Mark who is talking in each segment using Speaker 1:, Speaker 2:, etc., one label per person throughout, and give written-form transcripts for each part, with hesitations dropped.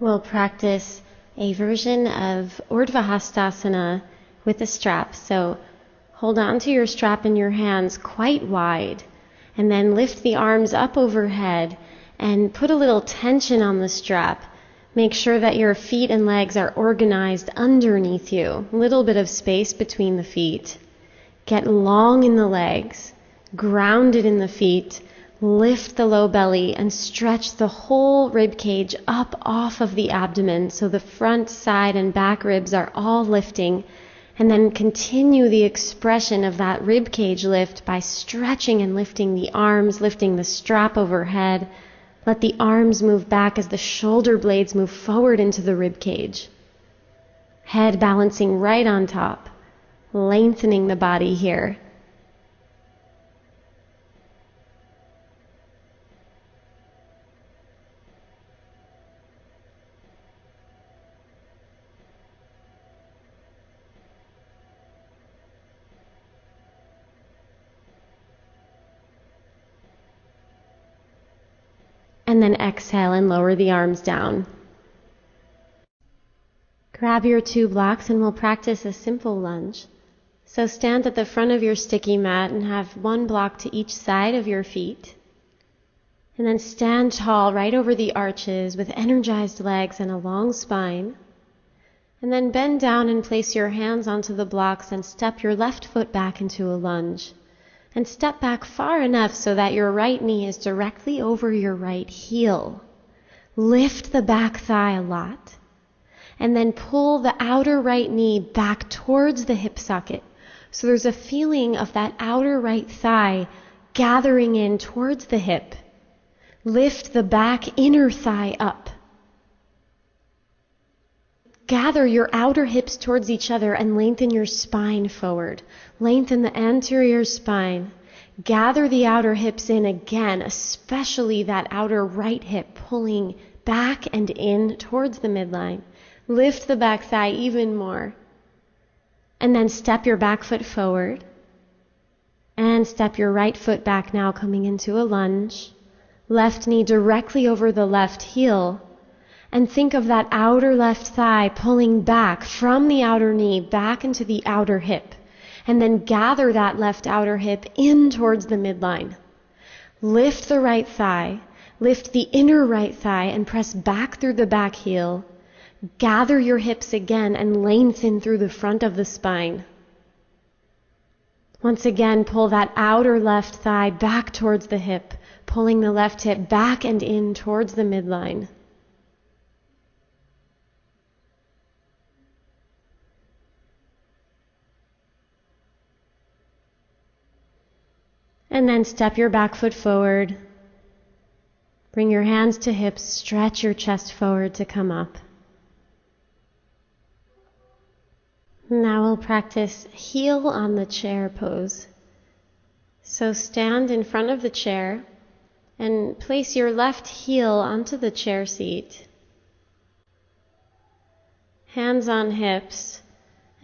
Speaker 1: We'll practice a version of Urdhva Hastasana with a strap. So hold on to your strap in your hands quite wide, and then lift the arms up overhead and put a little tension on the strap. Make sure that your feet and legs are organized underneath you. A little bit of space between the feet. Get long in the legs, grounded in the feet. Lift the low belly and stretch the whole rib cage up off of the abdomen so the front, side, and back ribs are all lifting. And then continue the expression of that rib cage lift by stretching and lifting the arms, lifting the strap overhead. Let the arms move back as the shoulder blades move forward into the rib cage. Head balancing right on top, lengthening the body here. And then exhale and lower the arms down. Grab your 2 blocks and we'll practice a simple lunge. So stand at the front of your sticky mat and have 1 block to each side of your feet. And then stand tall right over the arches with energized legs and a long spine. And then bend down and place your hands onto the blocks and step your left foot back into a lunge. And step back far enough so that your right knee is directly over your right heel. Lift the back thigh a lot. And then pull the outer right knee back towards the hip socket. So there's a feeling of that outer right thigh gathering in towards the hip. Lift the back inner thigh up. Gather your outer hips towards each other and lengthen your spine forward. Lengthen the anterior spine. Gather the outer hips in again, especially that outer right hip pulling back and in towards the midline. Lift the back thigh even more. And then step your back foot forward. And step your right foot back now, coming into a lunge. Left knee directly over the left heel. And think of that outer left thigh pulling back from the outer knee back into the outer hip. And then gather that left outer hip in towards the midline. Lift the right thigh. Lift the inner right thigh and press back through the back heel. Gather your hips again and lengthen through the front of the spine. Once again, pull that outer left thigh back towards the hip, pulling the left hip back and in towards the midline. And then step your back foot forward. Bring your hands to hips, stretch your chest forward to come up. Now we'll practice heel on the chair pose. So stand in front of the chair and place your left heel onto the chair seat. Hands on hips,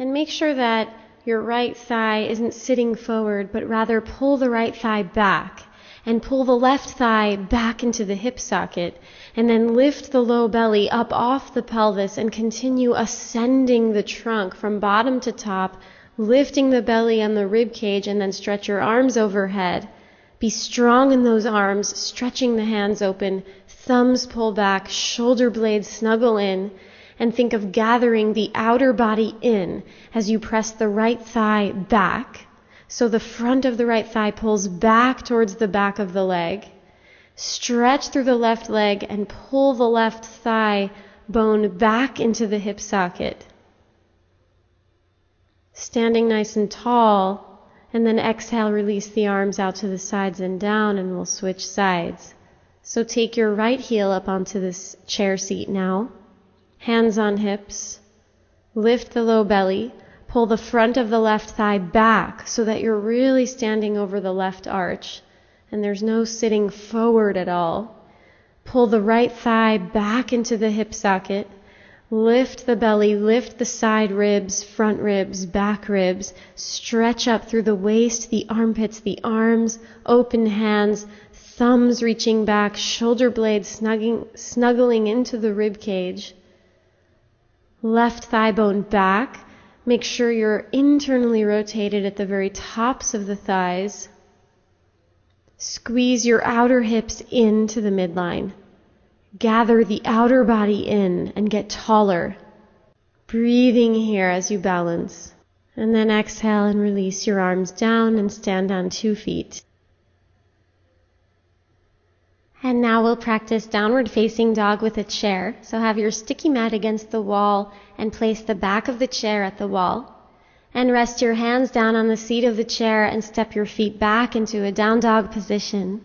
Speaker 1: and make sure that your right thigh isn't sitting forward, but rather pull the right thigh back and pull the left thigh back into the hip socket, and then lift the low belly up off the pelvis and continue ascending the trunk from bottom to top, lifting the belly and the rib cage, and then stretch your arms overhead. Be strong in those arms, stretching the hands open, thumbs pull back, shoulder blades snuggle in, and think of gathering the outer body in as you press the right thigh back. So the front of the right thigh pulls back towards the back of the leg. Stretch through the left leg and pull the left thigh bone back into the hip socket. Standing nice and tall, and then exhale, release the arms out to the sides and down, and we'll switch sides. So take your right heel up onto this chair seat now. Hands on hips. Lift the low belly. Pull the front of the left thigh back so that you're really standing over the left arch and there's no sitting forward at all. Pull the right thigh back into the hip socket. Lift the belly, lift the side ribs, front ribs, back ribs. Stretch up through the waist, the armpits, the arms, open hands, thumbs reaching back, shoulder blades snuggling into the rib cage. Left thigh bone back. Make sure you're internally rotated at the very tops of the thighs. Squeeze your outer hips into the midline. Gather the outer body in and get taller. Breathing here as you balance. And then exhale and release your arms down and stand on 2 feet. And now we'll practice downward facing dog with a chair. So have your sticky mat against the wall and place the back of the chair at the wall. And rest your hands down on the seat of the chair and step your feet back into a down dog position.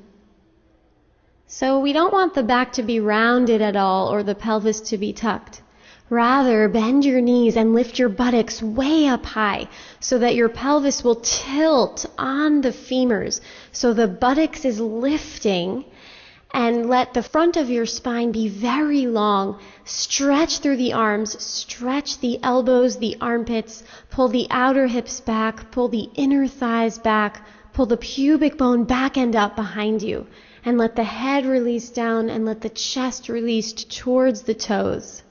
Speaker 1: So we don't want the back to be rounded at all or the pelvis to be tucked. Rather, bend your knees and lift your buttocks way up high so that your pelvis will tilt on the femurs. So the buttocks is lifting, and let the front of your spine be very long. Stretch through the arms, stretch the elbows, the armpits, pull the outer hips back, pull the inner thighs back, pull the pubic bone back and up behind you. And let the head release down and let the chest release towards the toes.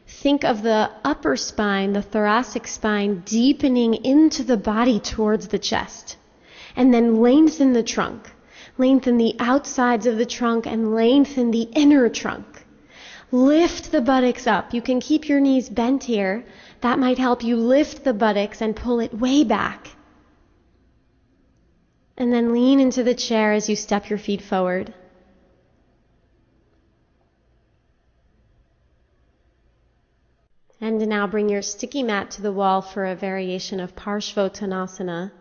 Speaker 1: Think of the upper spine, the thoracic spine, deepening into the body towards the chest. And then lengthen the trunk. Lengthen the outsides of the trunk and lengthen the inner trunk. Lift the buttocks up. You can keep your knees bent here. That might help you lift the buttocks and pull it way back. And then lean into the chair as you step your feet forward. And now bring your sticky mat to the wall for a variation of Parshvottanasana.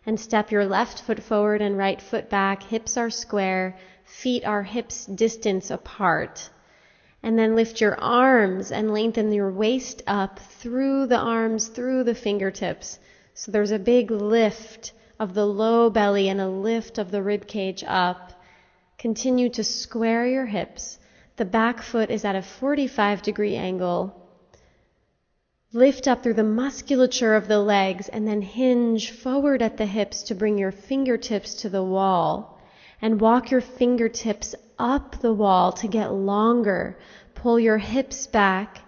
Speaker 1: And step your left foot forward and right foot back. Hips are square. Feet are hips distance apart. And then lift your arms and lengthen your waist up through the arms, through the fingertips. So there's a big lift of the low belly and a lift of the rib cage up. Continue to square your hips. The back foot is at a 45-degree angle. Lift up through the musculature of the legs and then hinge forward at the hips to bring your fingertips to the wall. And walk your fingertips up the wall to get longer. Pull your hips back.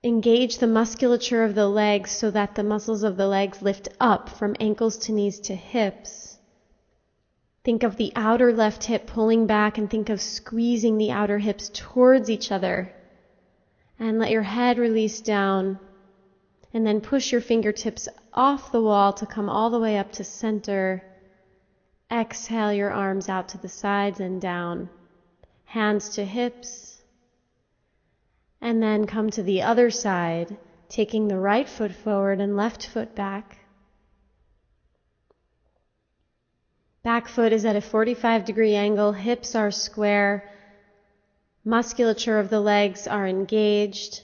Speaker 1: Engage the musculature of the legs so that the muscles of the legs lift up from ankles to knees to hips. Think of the outer left hip pulling back and think of squeezing the outer hips towards each other. And let your head release down. And then push your fingertips off the wall to come all the way up to center. Exhale your arms out to the sides and down. Hands to hips. And then come to the other side, taking the right foot forward and left foot back. Back foot is at a 45-degree angle, hips are square, musculature of the legs are engaged.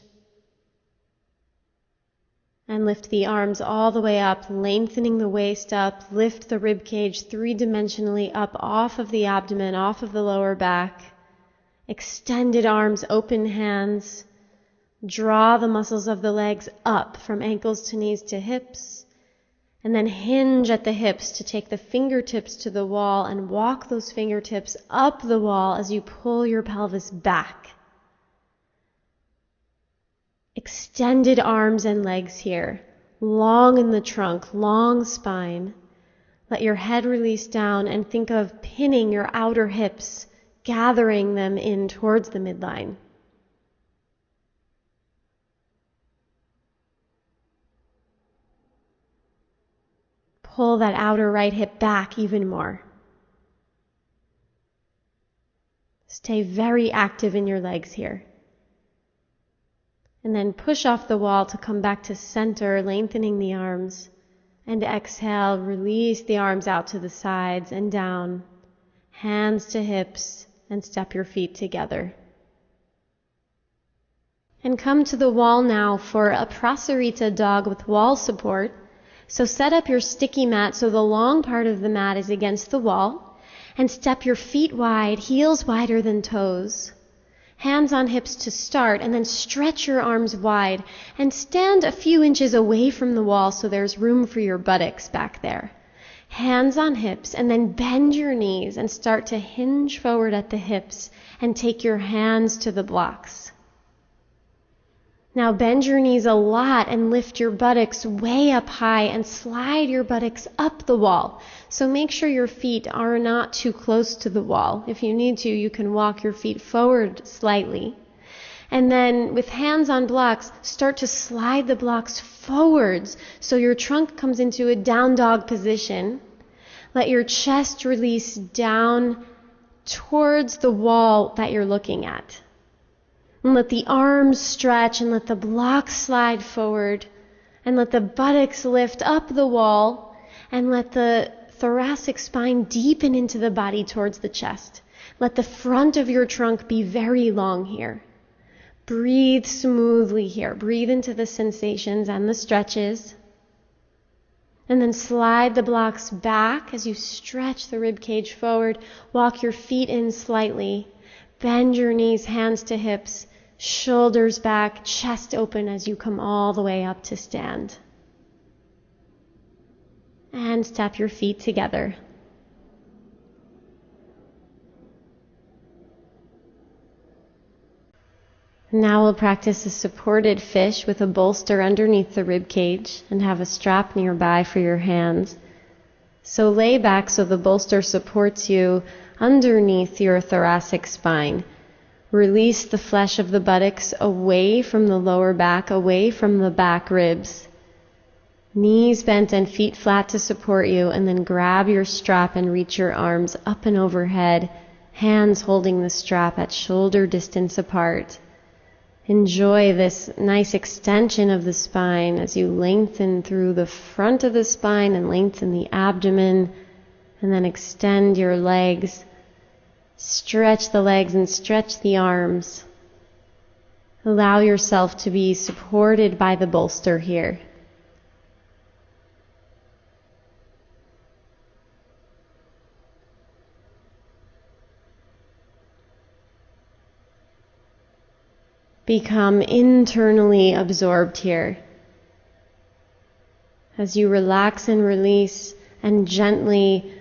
Speaker 1: And lift the arms all the way up, lengthening the waist up, lift the rib cage 3-dimensionally up off of the abdomen, off of the lower back. Extended arms, open hands. Draw the muscles of the legs up from ankles to knees to hips. And then hinge at the hips to take the fingertips to the wall and walk those fingertips up the wall as you pull your pelvis back. Extended arms and legs here. Long in the trunk, long spine. Let your head release down and think of pinning your outer hips, gathering them in towards the midline. Pull that outer right hip back even more. Stay very active in your legs here. And then push off the wall to come back to center, lengthening the arms. And exhale, release the arms out to the sides and down. Hands to hips, and step your feet together. And come to the wall now for a Prasarita dog with wall support. So set up your sticky mat so the long part of the mat is against the wall. And step your feet wide, heels wider than toes. Hands on hips to start, and then stretch your arms wide and stand a few inches away from the wall so there's room for your buttocks back there. Hands on hips, and then bend your knees and start to hinge forward at the hips and take your hands to the blocks. Now bend your knees a lot and lift your buttocks way up high and slide your buttocks up the wall. So make sure your feet are not too close to the wall. If you need to, you can walk your feet forward slightly. And then with hands on blocks, start to slide the blocks forwards so your trunk comes into a down dog position. Let your chest release down towards the wall that you're looking at. And let the arms stretch and let the blocks slide forward. And let the buttocks lift up the wall. And let the thoracic spine deepen into the body towards the chest. Let the front of your trunk be very long here. Breathe smoothly here. Breathe into the sensations and the stretches. And then slide the blocks back as you stretch the rib cage forward. Walk your feet in slightly. Bend your knees, hands to hips, shoulders back, chest open as you come all the way up to stand. And step your feet together. Now we'll practice a supported fish with a bolster underneath the rib cage and have a strap nearby for your hands. So lay back so the bolster supports you underneath your thoracic spine. Release the flesh of the buttocks away from the lower back, away from the back ribs. Knees bent and feet flat to support you, and then grab your strap and reach your arms up and overhead, hands holding the strap at shoulder distance apart. Enjoy this nice extension of the spine as you lengthen through the front of the spine and lengthen the abdomen, and then extend your legs. Stretch the legs and stretch the arms. Allow yourself to be supported by the bolster here. Become internally absorbed here. As you relax and release and gently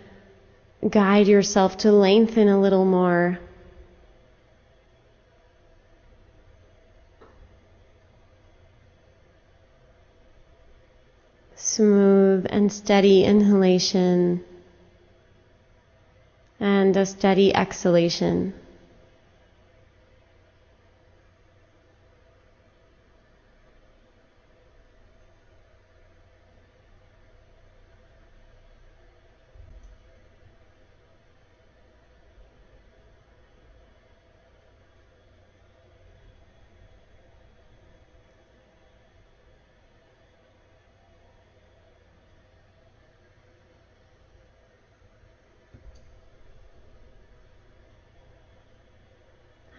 Speaker 1: guide yourself to lengthen a little more. Smooth and steady inhalation and a steady exhalation.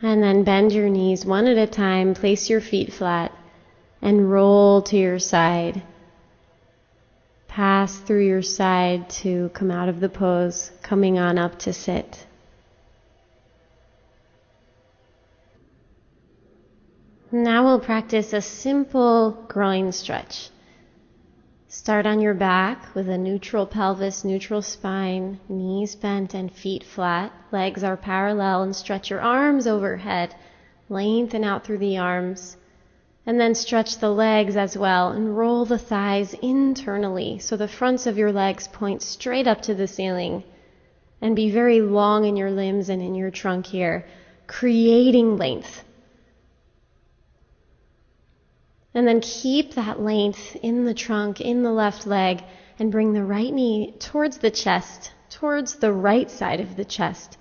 Speaker 1: And then bend your knees one at a time, place your feet flat, and roll to your side. Pass through your side to come out of the pose, coming on up to sit. Now we'll practice a simple groin stretch. Start on your back with a neutral pelvis, neutral spine, knees bent and feet flat. Legs are parallel, and stretch your arms overhead. Lengthen out through the arms. And then stretch the legs as well and roll the thighs internally so the fronts of your legs point straight up to the ceiling. And be very long in your limbs and in your trunk here, creating length. And then keep that length in the trunk, in the left leg, and bring the right knee towards the chest, towards the right side of the chest,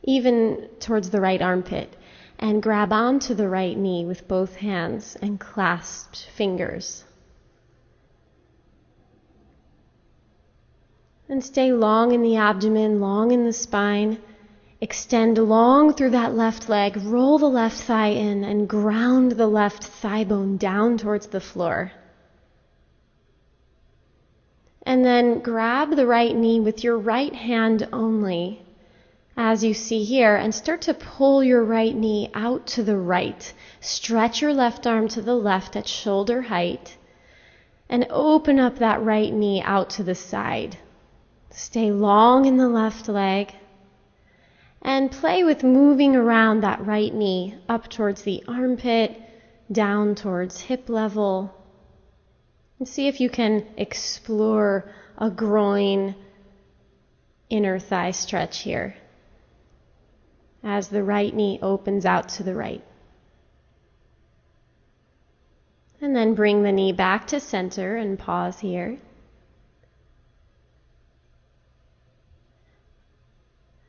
Speaker 1: even towards the right armpit. And grab onto the right knee with both hands and clasped fingers. And stay long in the abdomen, long in the spine. Extend long through that left leg, roll the left thigh in, and ground the left thigh bone down towards the floor. And then grab the right knee with your right hand only, as you see here, and start to pull your right knee out to the right. Stretch your left arm to the left at shoulder height and open up that right knee out to the side. Stay long in the left leg and play with moving around that right knee up towards the armpit, down towards hip level. And see if you can explore a groin, inner thigh stretch here as the right knee opens out to the right. And then bring the knee back to center and pause here.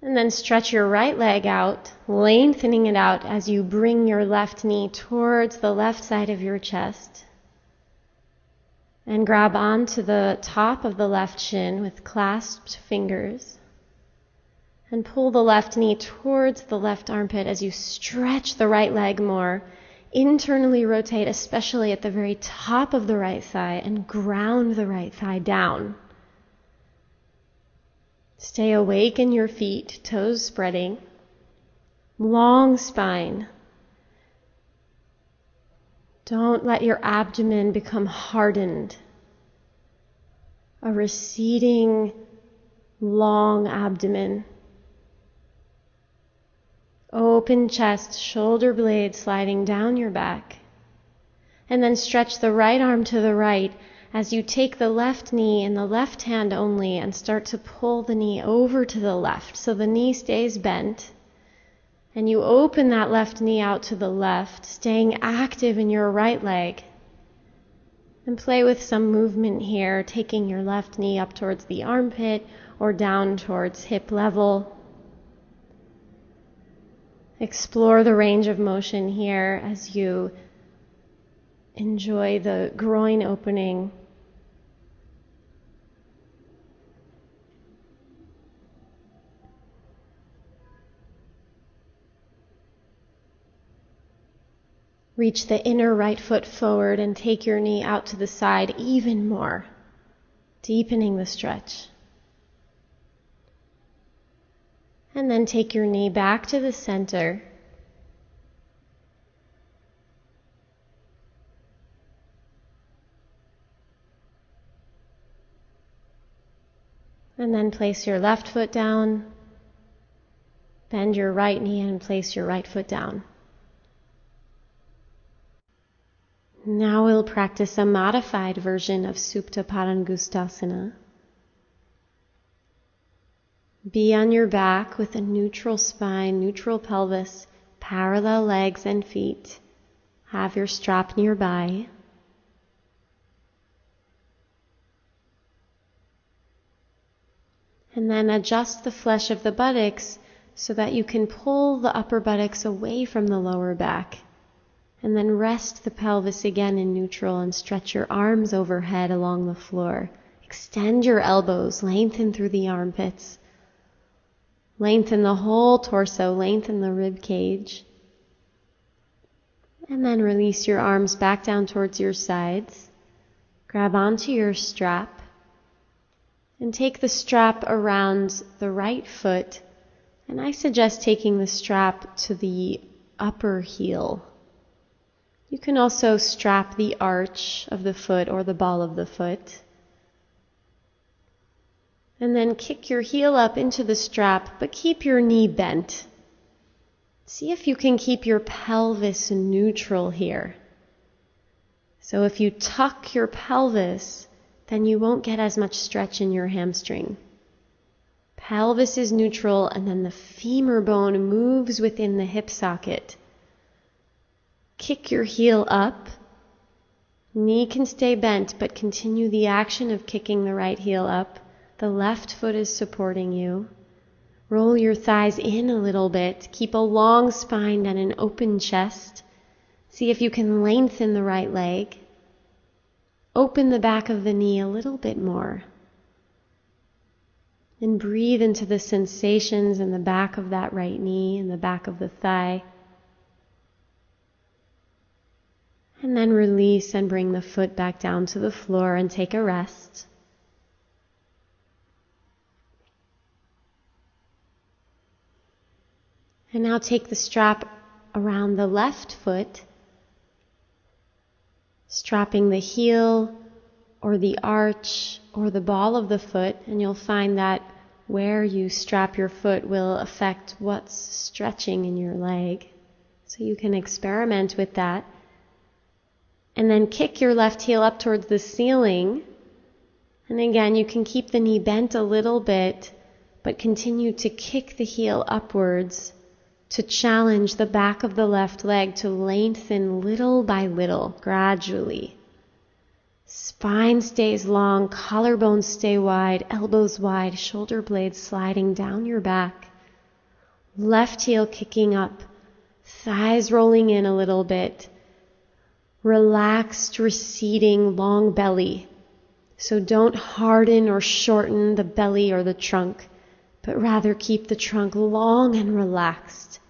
Speaker 1: And then stretch your right leg out, lengthening it out as you bring your left knee towards the left side of your chest. And grab onto the top of the left shin with clasped fingers. And pull the left knee towards the left armpit as you stretch the right leg more. Internally rotate, especially at the very top of the right thigh, and ground the right thigh down. Stay awake in your feet, toes spreading. Long spine. Don't let your abdomen become hardened. A receding, long abdomen. Open chest, shoulder blades sliding down your back. And then stretch the right arm to the right as you take the left knee in the left hand only and start to pull the knee over to the left so the knee stays bent. And you open that left knee out to the left, staying active in your right leg. And play with some movement here, taking your left knee up towards the armpit or down towards hip level. Explore the range of motion here as you enjoy the groin opening. Reach the inner right foot forward and take your knee out to the side even more, deepening the stretch. And then take your knee back to the center. And then place your left foot down. Bend your right knee and place your right foot down. Now we'll practice a modified version of Supta Padangusthasana. Be on your back with a neutral spine, neutral pelvis, parallel legs and feet. Have your strap nearby. And then adjust the flesh of the buttocks so that you can pull the upper buttocks away from the lower back. And then rest the pelvis again in neutral and stretch your arms overhead along the floor. Extend your elbows, lengthen through the armpits. Lengthen the whole torso, lengthen the rib cage. And then release your arms back down towards your sides. Grab onto your strap. And take the strap around the right foot. And I suggest taking the strap to the upper heel. You can also strap the arch of the foot or the ball of the foot. And then kick your heel up into the strap, but keep your knee bent. See if you can keep your pelvis neutral here. So if you tuck your pelvis, then you won't get as much stretch in your hamstring. Pelvis is neutral, and then the femur bone moves within the hip socket. Kick your heel up. Knee can stay bent, but continue the action of kicking the right heel up. The left foot is supporting you. Roll your thighs in a little bit. Keep a long spine and an open chest. See if you can lengthen the right leg. Open the back of the knee a little bit more. And breathe into the sensations in the back of that right knee and the back of the thigh. And then release and bring the foot back down to the floor and take a rest. And now take the strap around the left foot, strapping the heel or the arch or the ball of the foot, and you'll find that where you strap your foot will affect what's stretching in your leg. So you can experiment with that. And then kick your left heel up towards the ceiling. And again, you can keep the knee bent a little bit, but continue to kick the heel upwards to challenge the back of the left leg to lengthen little by little, gradually. Spine stays long, collarbones stay wide, elbows wide, shoulder blades sliding down your back. Left heel kicking up, thighs rolling in a little bit. Relaxed, receding, long belly. So don't harden or shorten the belly or the trunk, but rather keep the trunk long and relaxed.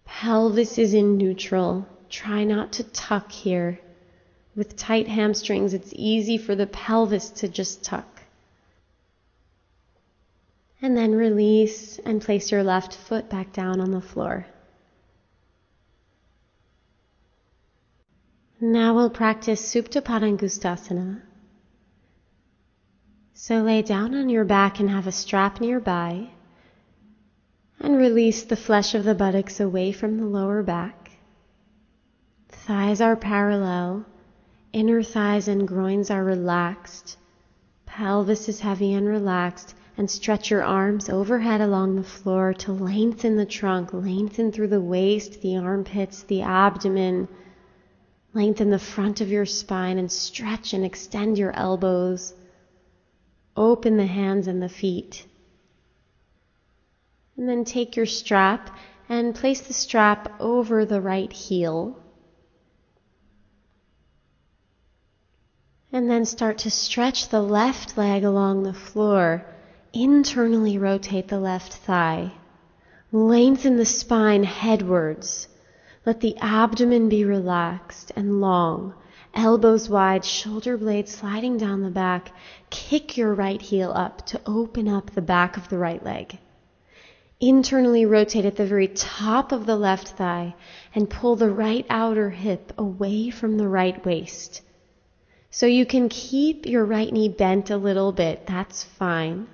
Speaker 1: Pelvis is in neutral. Try not to tuck here. With tight hamstrings, it's easy for the pelvis to just tuck. And then release and place your left foot back down on the floor. Now we'll practice Supta Padangusthasana. So lay down on your back and have a strap nearby, and release the flesh of the buttocks away from the lower back. Thighs are parallel, inner thighs and groins are relaxed, pelvis is heavy and relaxed, and stretch your arms overhead along the floor to lengthen the trunk, lengthen through the waist, the armpits, the abdomen. Lengthen the front of your spine and stretch and extend your elbows. Open the hands and the feet. And then take your strap and place the strap over the right heel. And then start to stretch the left leg along the floor. Internally rotate the left thigh. Lengthen the spine headwards. Let the abdomen be relaxed and long, elbows wide, shoulder blades sliding down the back. Kick your right heel up to open up the back of the right leg. Internally rotate at the very top of the left thigh and pull the right outer hip away from the right waist. So you can keep your right knee bent a little bit, that's fine.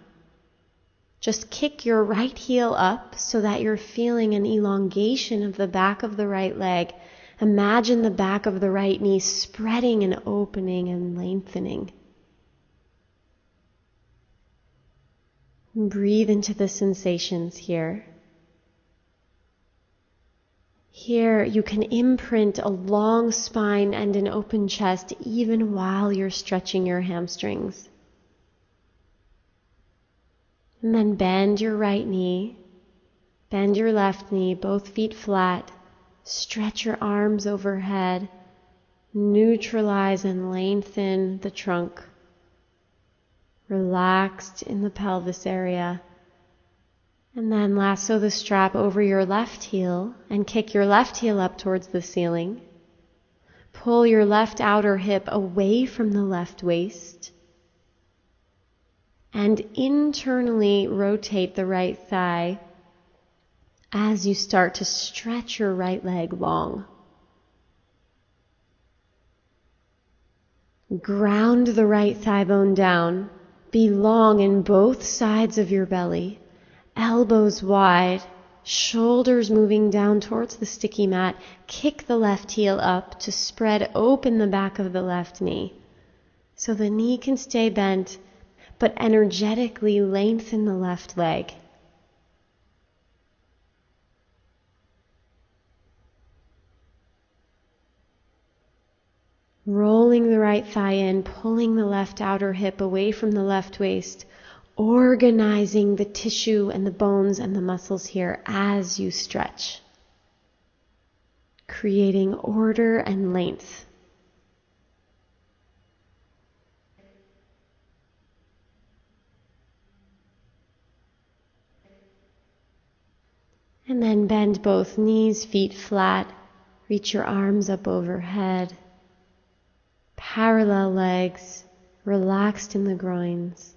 Speaker 1: Just kick your right heel up so that you're feeling an elongation of the back of the right leg. Imagine the back of the right knee spreading and opening and lengthening. Breathe into the sensations here. Here you can imprint a long spine and an open chest even while you're stretching your hamstrings. And then bend your right knee, bend your left knee, both feet flat, stretch your arms overhead, neutralize and lengthen the trunk, relaxed in the pelvis area. And then lasso the strap over your left heel and kick your left heel up towards the ceiling. Pull your left outer hip away from the left waist. And internally rotate the right thigh as you start to stretch your right leg long. Ground the right thigh bone down. Be long in both sides of your belly. Elbows wide, shoulders moving down towards the sticky mat. Kick the left heel up to spread open the back of the left knee. So the knee can stay bent, but energetically lengthen the left leg. Rolling the right thigh in, pulling the left outer hip away from the left waist, organizing the tissue and the bones and the muscles here as you stretch, creating order and length. And then bend both knees, feet flat, reach your arms up overhead. Parallel legs, relaxed in the groins.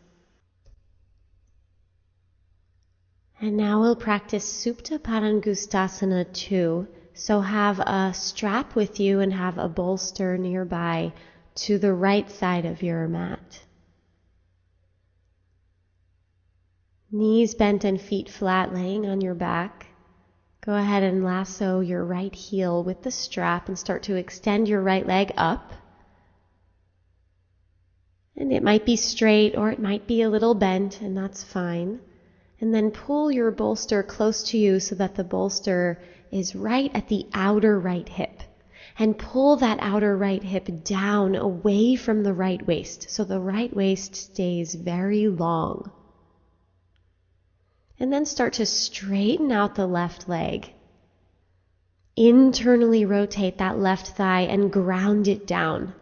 Speaker 1: And now we'll practice Supta Padangustasana 2. So have a strap with you and have a bolster nearby to the right side of your mat. Knees bent and feet flat, laying on your back. Go ahead and lasso your right heel with the strap and start to extend your right leg up. And it might be straight or it might be a little bent, and that's fine. And then pull your bolster close to you so that the bolster is right at the outer right hip. And pull that outer right hip down away from the right waist so the right waist stays very long. And then start to straighten out the left leg. Internally rotate that left thigh and ground it down.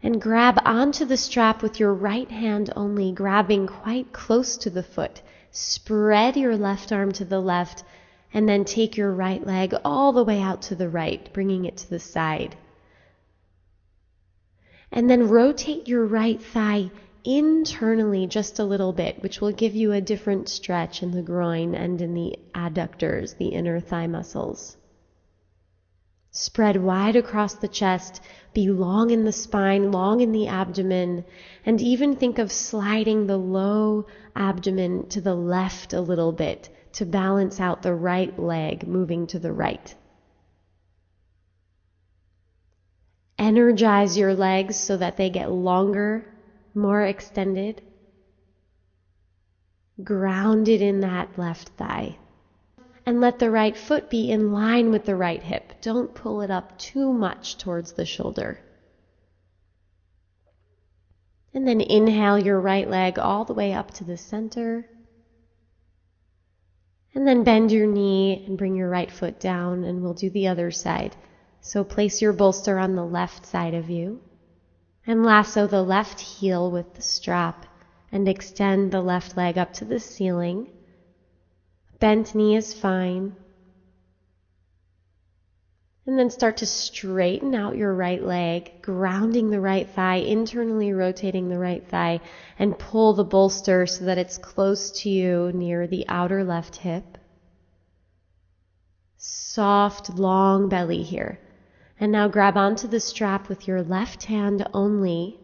Speaker 1: And grab onto the strap with your right hand only, grabbing quite close to the foot. Spread your left arm to the left, and then take your right leg all the way out to the right, bringing it to the side. And then rotate your right thigh internally just a little bit, which will give you a different stretch in the groin and in the adductors, the inner thigh muscles. Spread wide across the chest, be long in the spine, long in the abdomen, and even think of sliding the low abdomen to the left a little bit to balance out the right leg moving to the right. Energize your legs so that they get longer, more extended. Grounded in that left thigh. And let the right foot be in line with the right hip. Don't pull it up too much towards the shoulder. And then inhale your right leg all the way up to the center. And then bend your knee and bring your right foot down, and we'll do the other side. So place your bolster on the left side of you. And lasso the left heel with the strap and extend the left leg up to the ceiling. Bent knee is fine. And then start to straighten out your right leg, grounding the right thigh, internally rotating the right thigh, and pull the bolster so that it's close to you near the outer left hip. Soft, long belly here. And now grab onto the strap with your left hand only,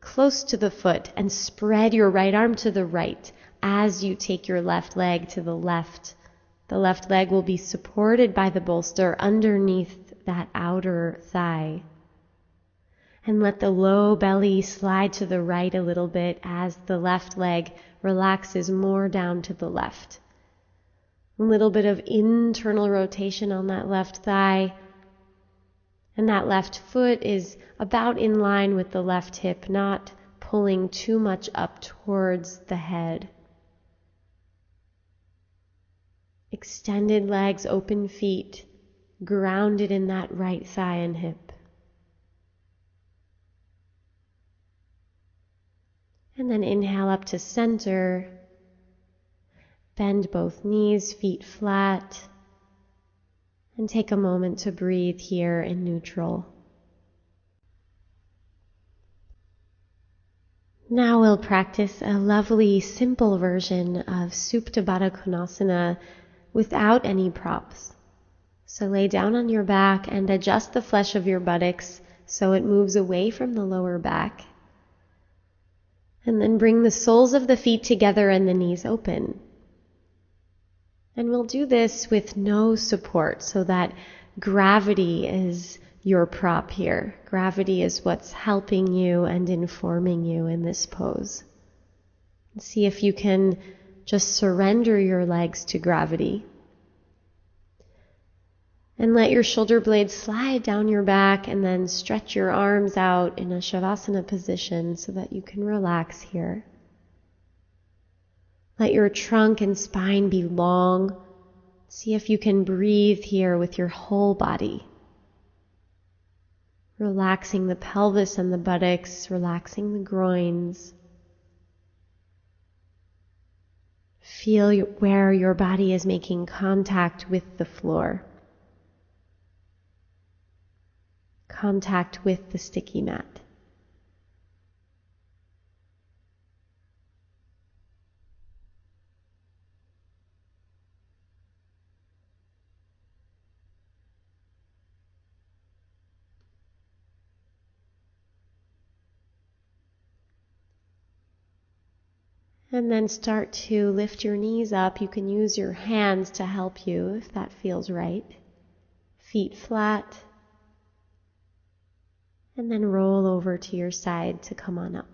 Speaker 1: close to the foot, and spread your right arm to the right as you take your left leg to the left. The left leg will be supported by the bolster underneath that outer thigh. And let the low belly slide to the right a little bit as the left leg relaxes more down to the left. A little bit of internal rotation on that left thigh. And that left foot is about in line with the left hip, not pulling too much up towards the head. Extended legs, open feet, grounded in that right thigh and hip. And then inhale up to center. Bend both knees, feet flat. And take a moment to breathe here in neutral. Now we'll practice a lovely, simple version of Supta Baddha Konasana without any props. So lay down on your back and adjust the flesh of your buttocks so it moves away from the lower back. And then bring the soles of the feet together and the knees open. And we'll do this with no support so that gravity is your prop here. Gravity is what's helping you and informing you in this pose. See if you can just surrender your legs to gravity. And let your shoulder blades slide down your back and then stretch your arms out in a Shavasana position so that you can relax here. Let your trunk and spine be long. See if you can breathe here with your whole body. Relaxing the pelvis and the buttocks, relaxing the groins. Feel where your body is making contact with the floor. Contact with the sticky mat. And then start to lift your knees up. You can use your hands to help you if that feels right. Feet flat. And then roll over to your side to come on up.